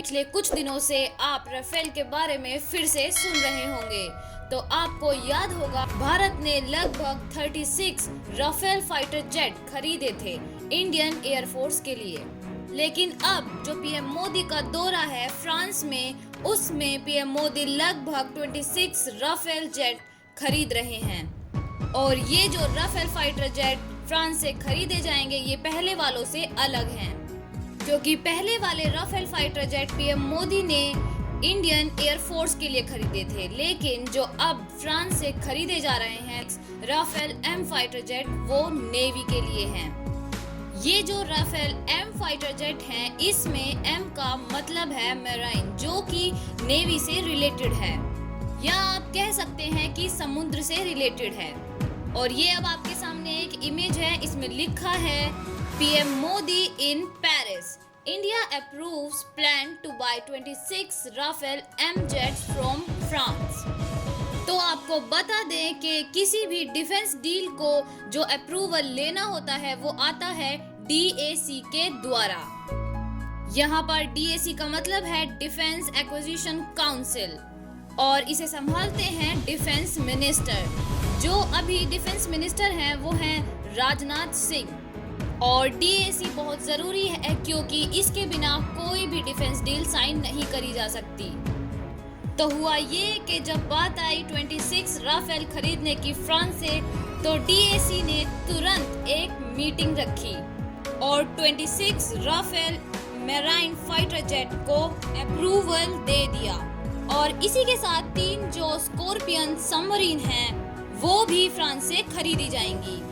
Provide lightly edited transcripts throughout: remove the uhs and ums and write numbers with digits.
पिछले कुछ दिनों से आप राफेल के बारे में फिर से सुन रहे होंगे, तो आपको याद होगा भारत ने लगभग 36 राफेल फाइटर जेट खरीदे थे इंडियन एयरफोर्स के लिए। लेकिन अब जो पीएम मोदी का दौरा है फ्रांस में, उसमें पीएम मोदी लगभग 26 राफेल जेट खरीद रहे हैं। और ये जो राफेल फाइटर जेट फ्रांस से खरीदे जाएंगे, ये पहले वालों से अलग हैं, क्योंकि पहले वाले Rafale fighter jet PM Modi ने इंडियन एयरफोर्स के लिए खरीदे थे। लेकिन जो अब फ्रांस से खरीदे जा रहे हैं राफेल एम फाइटर जेट, वो नेवी के लिए हैं। ये जो राफेल एम फाइटर जेट हैं, इसमें एम का मतलब है मैराइन, जो कि नेवी से रिलेटेड है, या आप कह सकते हैं कि समुद्र से रिलेटेड है। और ये अब आपके सामने एक इमेज है, इसमें लिखा है PM Modi in Paris, India approves plan to buy 26 Rafale M jets from France. तो आपको बता दें कि किसी भी डिफेंस डील को जो अप्रूवल लेना होता है, वो आता है DAC के द्वारा। यहाँ पर DAC का मतलब है डिफेंस एक्विजिशन काउंसिल, और इसे संभालते हैं डिफेंस मिनिस्टर। जो अभी डिफेंस मिनिस्टर हैं वो हैं राजनाथ सिंह। और DAC बहुत ज़रूरी है, क्योंकि इसके बिना कोई भी डिफेंस डील साइन नहीं करी जा सकती। तो हुआ ये कि जब बात आई 26 राफेल खरीदने की फ्रांस से, तो DAC ने तुरंत एक मीटिंग रखी और 26 राफेल मैराइन फाइटर जेट को अप्रूवल दे दिया। और इसी के साथ 3 जो स्कॉर्पियन सबमरीन हैं, वो भी फ्रांस से खरीदी जाएंगी।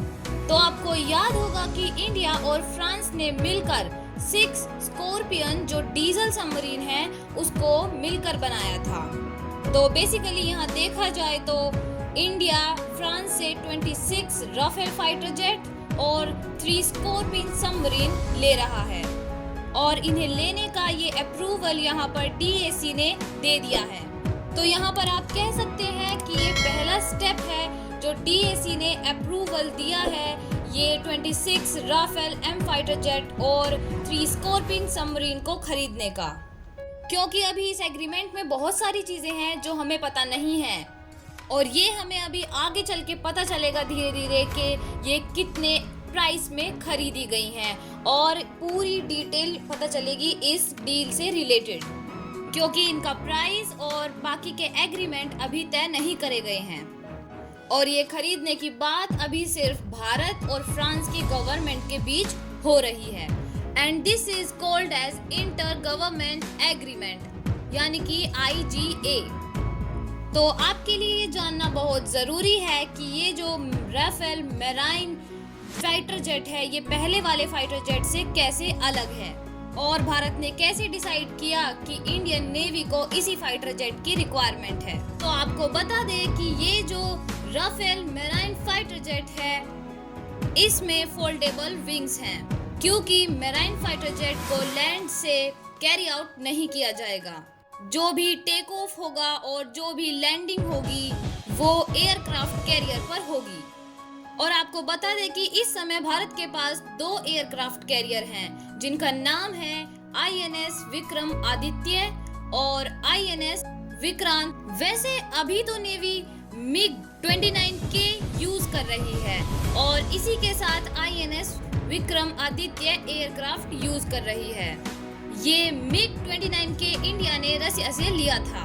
तो आपको याद होगा कि इंडिया और फ्रांस ने मिलकर 6 स्कॉर्पियन जो डीजल सबमरीन है, उसको मिलकर बनाया था। तो बेसिकली यहाँ देखा जाए तो इंडिया फ्रांस से 26 राफेल फाइटर जेट और 3 स्कॉर्पियन सबमरीन ले रहा है, और इन्हें लेने का ये अप्रूवल यहाँ पर DAC ने दे दिया है। तो यहाँ पर आप कह सकते हैं कि ये पहला स्टेप है जो DAC ने अप्रूवल दिया है ये 26 राफेल एम फाइटर जेट और 3 स्कॉर्पियन सबमरीन को खरीदने का। क्योंकि अभी इस एग्रीमेंट में बहुत सारी चीज़ें हैं जो हमें पता नहीं है, और ये हमें अभी आगे चल के पता चलेगा धीरे धीरे कि ये कितने प्राइस में खरीदी गई हैं, और पूरी डिटेल पता चलेगी इस डील से रिलेटेड, क्योंकि इनका प्राइस और बाकी के एग्रीमेंट अभी तय नहीं करे गए हैं। और ये खरीदने की बात अभी सिर्फ भारत और फ्रांस की गवर्नमेंट के बीच हो रही है, and this is called as inter government agreement, यानी कि IGA। तो आपके लिए ये जानना बहुत ज़रूरी है कि ये जो राफेल मैराइन फाइटर जेट है, ये पहले वाले फाइटर जेट से कैसे अलग है, और भारत ने कैसे डिसाइड किया कि इंडियन नेवी को इसी फाइटर जेट की रिक्वायरमेंट है। तो आपको बता दें कि ये जो राफेल मैराइन फाइटर जेट है, इसमें फोल्डेबल विंग्स हैं, क्योंकि मैराइन फाइटर जेट को लैंड से कैरी आउट नहीं किया जाएगा। जो भी टेक ऑफ होगा और जो भी लैंडिंग होगी, वो एयरक्राफ्ट कैरियर पर होगी। और आपको बता दें कि इस समय भारत के पास 2 एयरक्राफ्ट कैरियर हैं, जिनका नाम है INS विक्रम आदित्य और INS विक्रांत। वैसे अभी तो नेवी MiG-29K यूज कर रही है, और इसी के साथ INS Vikram Aditya aircraft use कर रही है। ये MiG-29K इंडिया ने रसिया से लिया था,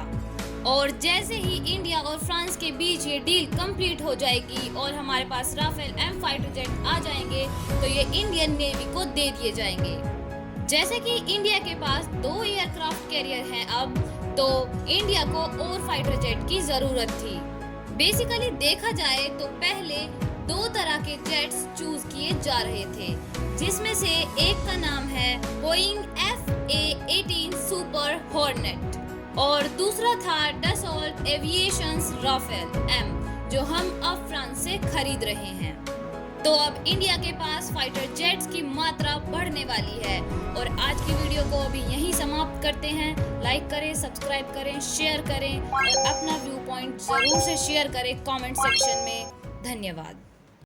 और जैसे ही इंडिया और फ्रांस के बीच ये डील कंप्लीट हो जाएगी और हमारे पास राफेल एम फाइटर जेट आ जाएंगे, तो ये इंडियन नेवी को दे दिए जाएंगे। जैसे कि इंडिया के पास 2 एयरक्राफ्ट कैरियर हैं अब, तो इंडिया को और फाइटर जेट की जरूरत थी। बेसिकली देखा जाए तो पहले 2 तरह के जेट्स चूज किए जा रहे थे, जिसमें से एक का नाम है बोइंग FA-18 सुपर हॉर्नेट, और दूसरा था डसॉल्ट एविएशंस राफेल एम, जो हम अब फ्रांस से खरीद रहे हैं। तो अब इंडिया के पास फाइटर जेट्स की मात्रा बढ़ने वाली है। और आज की वीडियो को अभी यहीं समाप्त करते हैं। लाइक करें, सब्सक्राइब करें, शेयर करें, और अपना व्यू पॉइंट जरूर से शेयर करें कमेंट सेक्शन में। धन्यवाद।